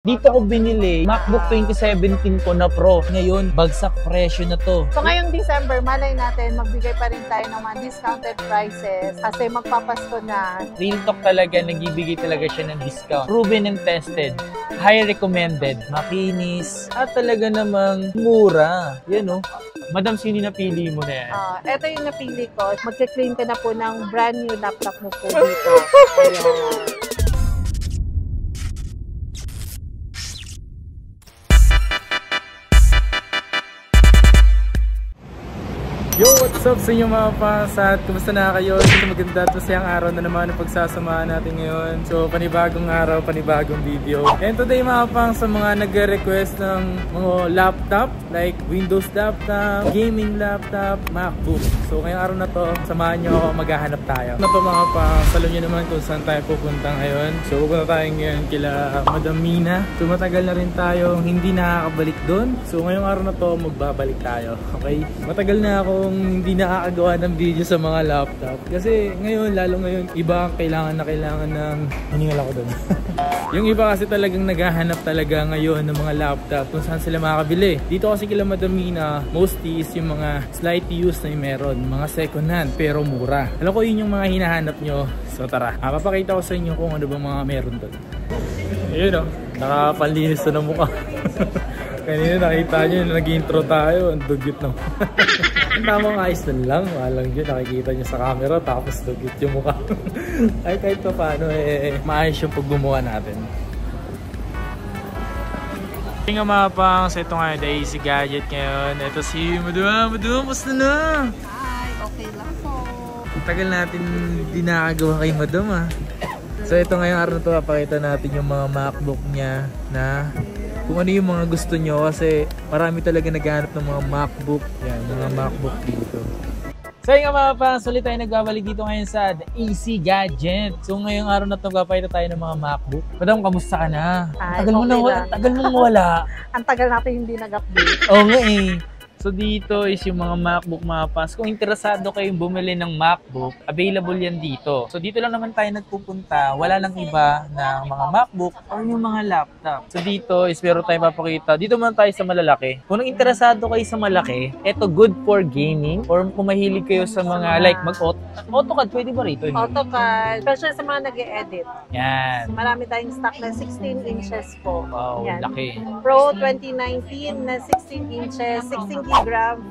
Dito ko binili, MacBook 2017 ko na Pro. Ngayon, bagsak presyo na to. So ngayong December, malay natin, magbigay pa rin tayo ng mga discounted prices kasi magpapasko na. Real talk talaga, nagbibigay talaga siya ng discount. Proven and tested. High recommended. Makinis. At talaga namang mura. Yan o. Madam, sino napili mo na yan? Ito yung napili ko. Magka-claim ka na po ng brand new laptop mo po dito. Ayan. Yo! What's up sa inyo mga fans? Kumusta na kayo? Ito maganda at masayang araw na naman ang pagsasamahan natin ngayon. So panibagong araw, panibagong video. And today mga fans, sa mga nagre-request ng mga laptop like Windows laptop, gaming laptop, MacBook. So ngayong araw na to, samahan nyo ako, maghahanap tayo. Na to mga fans, alam nyo naman kung saan tayo pupunta ngayon. So pupunta tayo ngayon kila Madam Mina. So matagal na rin tayo hindi nakakabalik doon. So ngayong araw na to, magbabalik tayo. Okay? Matagal na akong hindi nakakagawa ng video sa mga laptop. Kasi ngayon, lalo ngayon, iba ang kailangan ng... Hiningal ako doon. Yung iba kasi talagang naghahanap talaga ngayon ng mga laptop kung saan sila makakabili. Dito kasi kila Madam Mina, mostly is yung mga slightly used na yung meron. Mga second hand, pero mura. Alam ko yun yung mga hinahanap nyo. So tara, papakita ko sa inyo kung ano bang mga meron doon. Ayun o, nakapanlinis na ng mukha. Kanina nakita nyo, nag-intro tayo, ang dugyot naman. Ang tamang ayos lang, walang yun, nakikita nyo sa camera, tapos dugyot yung mukha. Ay kahit pa paano, maayos yung paggumawa natin. Yung nga mga pangs, ito nga yung AC Gadget ngayon. Ito si Madam, basta na? Hi, okay lang po. Ang tagal natin hindi nakagawa kay Madam ah. So ito ngayong araw na ito, papakita natin yung mga MacBook niya na kung ano yung mga gusto nyo kasi marami talaga naghahanap ng mga MacBook. Yan, mga MacBook dito. So yun nga mga fans, ulit tayo nagbabalik dito ngayon sa The AC Gadget. So ngayong araw na ito, papakita tayo ng mga MacBook. Madam, kamusta ka na? Ay, tagal mo okay na wala. Tagal mo wala. Ang tagal natin hindi nag-update. Oo nga eh. So dito is yung mga MacBook mga fans. Kung interesado kayong bumili ng MacBook, available yan dito. So dito lang naman tayo nagpupunta. Wala nang iba na mga MacBook or yung mga laptop. So dito is meron tayong papakita. Dito muna tayo sa malalaki. Kung interesado kayo sa malaki, ito good for gaming or kung mahilig kayo sa mga like mag-AutoCAD, pwede ba rito? AutoCAD, especially sa mga nag-e-edit. Yan. Marami tayong stock na 16 inches po. Wow, Yan. laki. Pro 2019 na 16 inches, 16 GB,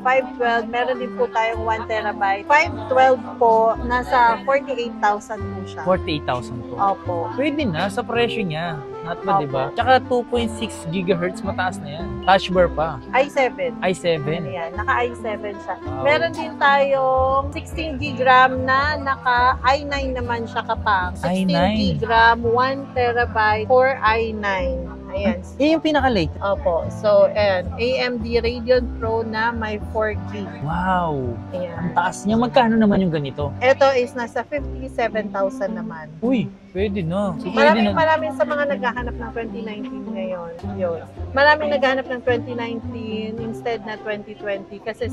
512. Meron din po tayong 1 terabyte. 512 po, nasa 48,000 po siya. 48,000 to. Opo. Pwede na sa presyo niya. Not ba, diba? Tsaka 2.6 GHz mataas na yan. Touch bar pa. i7. i7. Ayan, naka i7 siya. Wow. Meron din tayong 16 GB RAM na naka i9 naman siya kapang. 16 i9. GB RAM, 1 terabyte, 4 i9. Ayan. Yan yung pinaka-late. Opo. So, ayan. AMD Radeon Pro na may 4 GB. Wow! Ang Ayan. taas niya. Magkano naman yung ganito? Ito is nasa 57,000 naman. Uy, pwede na. So, pwede na. Maraming sa mga naghahanap ng 2019 ngayon. Yun. Maraming naghahanap ng 2019 instead na 2020 kasi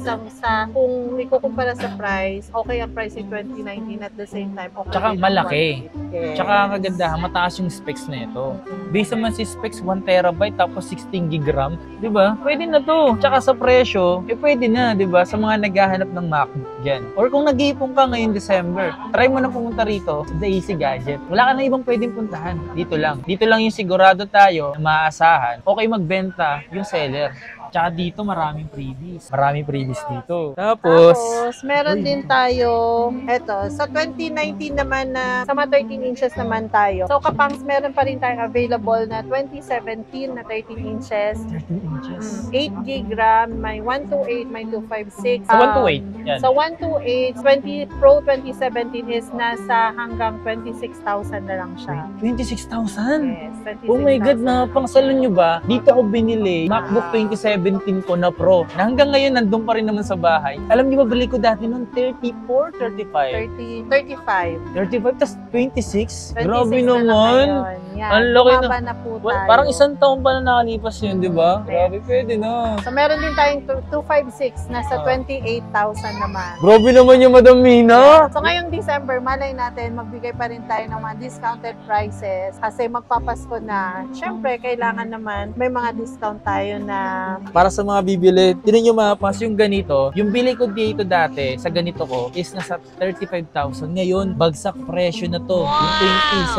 kung ikukumpara sa price, okay ang price in 2019 at the same time okay. Tsaka din ang malaki. Yes. Tsaka ang kagandahan, mataas yung specs na ito. Based naman si specs, 1 terabyte tapos 16 GB RAM. Diba? Pwede na to. Tsaka sa presyo, pwede na. Diba? Sa mga naghahanap ng MacBook dyan. Or kung nag-iipon ka ngayong December, try mo na pumunta rito sa The AC Gadget. Wala ka na ibang pwedeng puntahan. Dito lang. Dito lang yung sigurado tayo na maaasahan. Okay magbenta yung seller. Tsaka dito maraming freebies. Maraming freebies dito. Tapos meron din tayo, eto, sa 2019 naman na, sa mga 13 inches naman tayo. So, kapangs, meron pa rin tayong available na 2017 na 13 inches. 13 inches. 8 GB RAM, may 128, may 256. Sa 128. Yan. Sa 128, Pro 2017 is nasa hanggang 26,000 na lang siya. 26,000? Yes, 26,000. Oh my God, pangsalon nyo ba? Dito ko binili MacBook 2017 2017 ko na Pro. Na hanggang ngayon, nandun pa rin naman sa bahay. Alam niyo ba, bili ko dati noon 34, 35. 35. 35, tas 26? 26 Grabe na naman. Yan. Ang laki na. Bumaba na po tayo. Parang isang taon pa na nakalipas yun, di ba? Grabe, pwede na. So, meron din tayong 256, nasa 28,000 naman. Grabe naman yung Madam Mina. So, ngayong December, malay natin, magbigay pa rin tayo ng mga discounted prices kasi magpapasko na. Siyempre, kailangan naman may mga discount tayo na Para sa mga bibili, tinan nyo mapas yung ganito. Yung bili ko dito dati, sa ganito ko, is nasa 35,000. Ngayon, bagsak presyo na to. Yung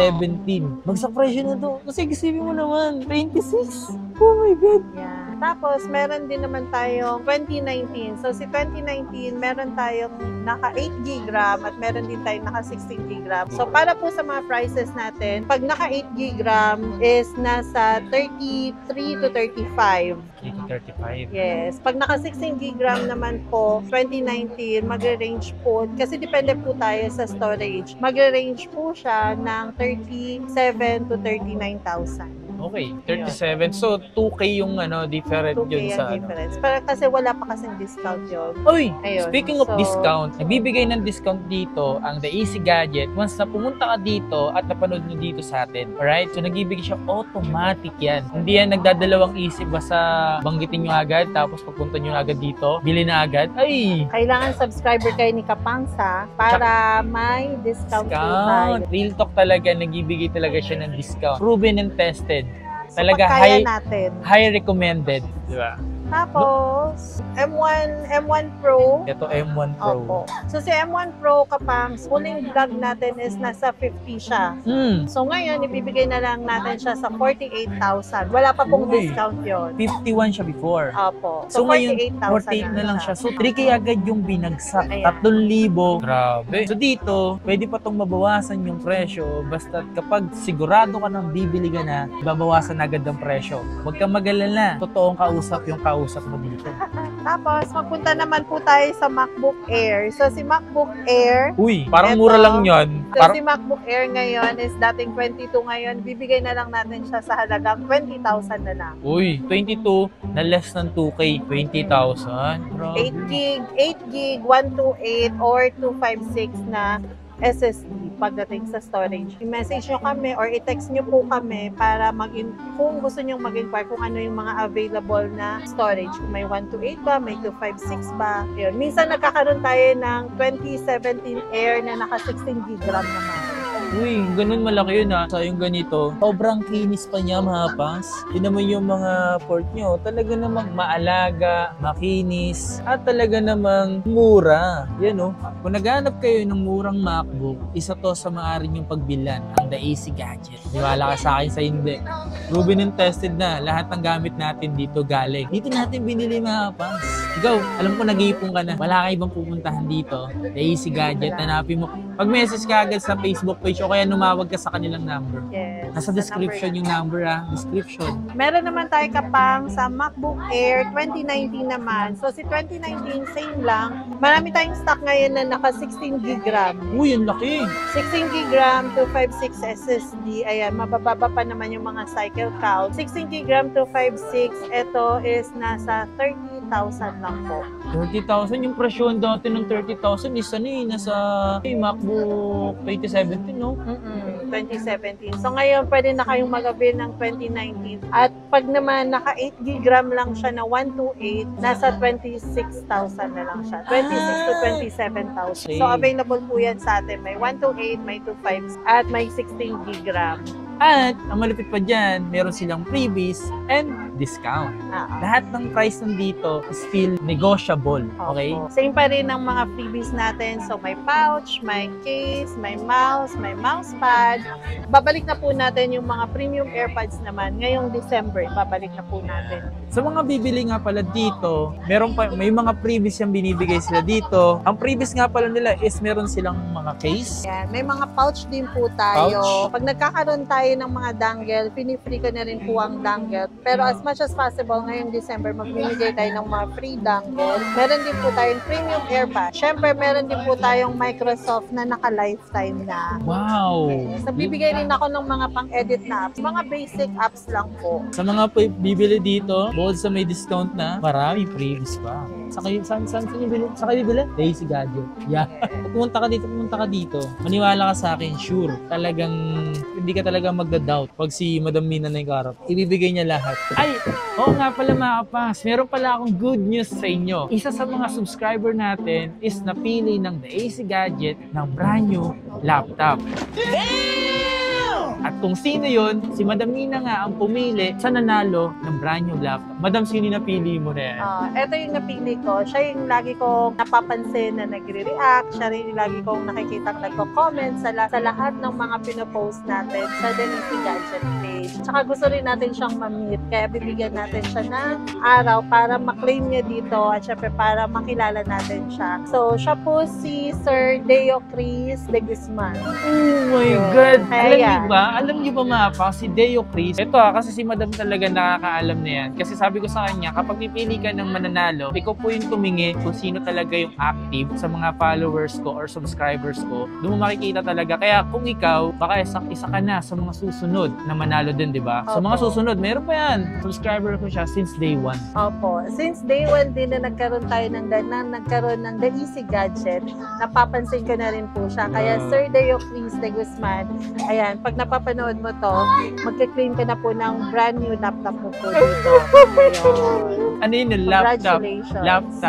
2017. Bagsak presyo na to. Kasi isipin mo naman, 26. Oh my God. yan. Tapos, meron din naman tayong 2019. So, si 2019, meron tayong naka 8 GB RAM at meron din tayong naka 16 GB RAM. So, para po sa mga prices natin, pag naka 8 GB RAM is nasa 33 to 35. 35. Yes. Pag naka 16 GB RAM naman po, 2019, magre-range po, kasi depende po tayo sa storage, magre-range po siya ng 37 to 39,000. Okay, 37. So, 2K yung different 2K yun ang sa difference. Pero kasi wala pa kasing discount yun. Uy, Ayun, speaking of so- discount, nagbibigay ng discount dito ang The Easy Gadget once na pumunta ka dito at napanood nyo dito sa atin. Alright? So, nagbibigay siya automatic yan. Hindi yan nagdadalawang isip basta banggitin nyo agad tapos pagpunta nyo agad dito, bili na agad. Ay! Kailangan subscriber kayo ni Kapangsa para may discount po tayo. Discount! Real talk talaga, nagbibigay talaga siya ng discount. Proven and tested. So, Talaga pag kaya high- natin. High recommended. Di ba? Tapos, M1 Pro. Ito M1 Pro. Opo. So, si M1 Pro, Kapangs, huling vlog natin is nasa 50 siya. So, ngayon, ibibigay na lang natin siya sa 48,000. Wala pa pong Uy. discount yon. 51 siya before. Opo. So, ngayon, 48,000 48 na lang siya. So, 3K agad yung binagsak. Ayan. 3,000. Grabe. So, dito, pwede pa tong mabawasan yung presyo. Basta kapag sigurado ka nang bibili ka na, babawasan agad ang presyo. Huwag kang mag-alala. Totoong kausap yung kausap mo dito. Tapos, magpunta naman po tayo sa MacBook Air. So, si MacBook Air, Uy, parang Eto. mura lang yun. so si MacBook Air ngayon is dating 22 ngayon. Bibigay na lang natin siya sa halagang 20,000 na lang. Uy, 22 na less than 2K. 20,000. 8 gig, 128 or 256 na SSD pagdating sa storage. I-message nyo kami or i-text nyo po kami para kung gusto nyo mag-inquire kung ano yung mga available na storage. Kung may 128 ba, may 256 ba. Yun. Minsan nagkakaroon tayo ng 2017 Air na naka 16 GB RAM naman. Uy, ganun malaki yun ha. Sa yung ganito, sobrang kinis pa niya mga pangs. Yun naman yung mga port nyo. Talaga namang maalaga, makinis, at talaga namang mura. Yan o. Kung naghanap kayo ng murang MacBook, isa to sa maaari yung pagbilan, ang The Easy Gadget. Diwala ka sa akin sa hindi. Proven and tested na. Lahat ng gamit natin dito galing. Dito natin binili mga pangs. Ikaw, alam ko nag-iipon ka na. Wala ka ibang pupuntahan dito. The Easy Gadget, hanapin mo. Pag-message ka agad sa Facebook page o kaya numawag ka sa kanilang number. Yes. Nasa description yung number description. Meron naman tayo Kapang sa MacBook Air 2019 naman. So si 2019 same lang. Marami tayong stock ngayon na naka 16 GB RAM. Uy, ang laki! 16 GB RAM, 256 SSD. Ayan, mabababa pa naman yung mga cycle count. 16 GB RAM, 256. Ito is nasa 30,000 lang po. 30,000, yung presyon dati ng 30,000 is nasa MacBook 2017, no? 2017. So ngayon, pwede na kayong mag-avail ng 2019. At pag naman naka 8 GB RAM lang siya na 128, nasa 26,000 na lang siya. 26 to 27,000. So available po yan sa atin. May 128, may 25, at may 16 GB RAM. At, ang malupit pa dyan, meron silang freebies and discount. Lahat ng price nandito is still negotiable. Okay? Opo. Same pa rin ang mga freebies natin. So, may pouch, may case, may mousepad. Babalik na po natin yung mga premium AirPods naman. Ngayong December, babalik na po natin. Sa mga bibili nga pala dito, may mga freebies yung binibigay sila dito. Ang freebies nga pala nila is meron silang mga case. Yan. May mga pouch din po tayo. Pouch? Pag nagkakaroon tayo kayo ng mga dangle, pinifree ko na rin po ang dangle. Pero as much as possible, ngayong December, magbibigay tayo ng mga free dangle. Meron din po tayong premium earbud. Syempre, meron din po tayong Microsoft na naka-lifetime na. Wow! Nabibigay rin ako ng mga pang-edit na apps. Mga basic apps lang po. Sa mga bibili dito, bukod sa may discount na, marami freebies pa. Saan yung bili? Sa kayo bibili? Daisy Gadget. Yeah. Pag pumunta ka dito. Maniwala ka sa akin, sure. Talagang, hindi ka talaga magda-doubt pag si Madam Mina na yung karap. Ibibigay niya lahat. Ay! Oo nga pala mga kapas. Meron pala akong good news sa inyo. Isa sa mga subscriber natin is napili ng Daisy Gadget ng brand new laptop. At kung sino yun, si Madam Nina nga ang pumili sa nanalo ng brand new laptop. Madam, sino yung napili mo na yan? Ito yung napili ko. Siya yung lagi kong napapansin na nagre-react. Siya rin yung lagi kong nakikita nagko-comment sa lahat ng mga pinopost natin sa Daisy Gadget page. Tsaka gusto rin natin siyang ma-meet. Kaya bibigyan natin siya ng araw para ma-claim niya dito at syempre para makilala natin siya. So, siya po si Sir Deo Chris de Guzman. Oh my God! Kaya Alam niyo ba mga pa, si Deo Chris, ito kasi si Madam talaga nakakaalam na yan. Kasi sabi ko sa kanya, kapag pipili ka ng mananalo, ikaw po yung tumingin kung sino talaga yung active sa mga followers ko or subscribers ko. Doon mo makikita talaga. Kaya kung ikaw, baka isa ka na sa mga susunod na manalo din, di ba? Sa mga susunod, meron pa yan. Subscriber ko siya since day 1. Opo. Since day 1 din na nagkaroon tayo ng Daisy Gadget, napapansin ko na rin po siya. Kaya Sir Deo Chris de Guzman, ayan, pag napapanood mo to, magka-claim ka na po ng brand new laptop mo po dito. Ayun. Ano yun? Laptop Congratulations.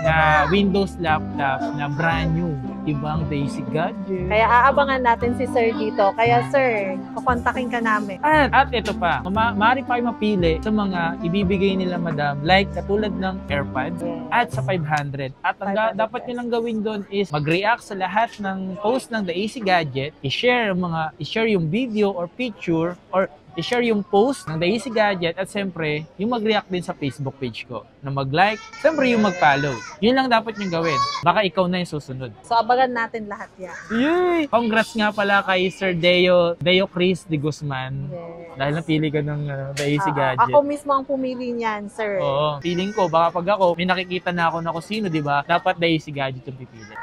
na Windows laptop na brand new. Ibang Daisy Gadget. Kaya aabangan natin si Sir dito. Kaya Sir, kukontakin ka namin. At ito pa, maaari pa kayo mapili sa mga ibibigay nila Madam, like katulad ng AirPods at sa 500. At ang 500 dapat nyo lang gawin doon is mag-react sa lahat ng post ng Daisy Gadget, i-share yung video or picture or i-share yung post ng Daisy Gadget at siyempre, yung mag-react din sa Facebook page ko na mag-like, siyempre yung mag-follow. Yun lang dapat yung gawin. Baka ikaw na yung susunod. So, abangan natin lahat yan. Yay! Congrats nga pala kay Sir Deo Chris de Guzman. Yes. Dahil napili ka ng Daisy Gadget. Ako mismo ang pumili niyan, Sir. Oo. Feeling ko, baka pag ako, may nakikita na ako na kung sino, di ba? Dapat Daisy Gadget yung pipili.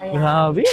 Ayan. Grabe!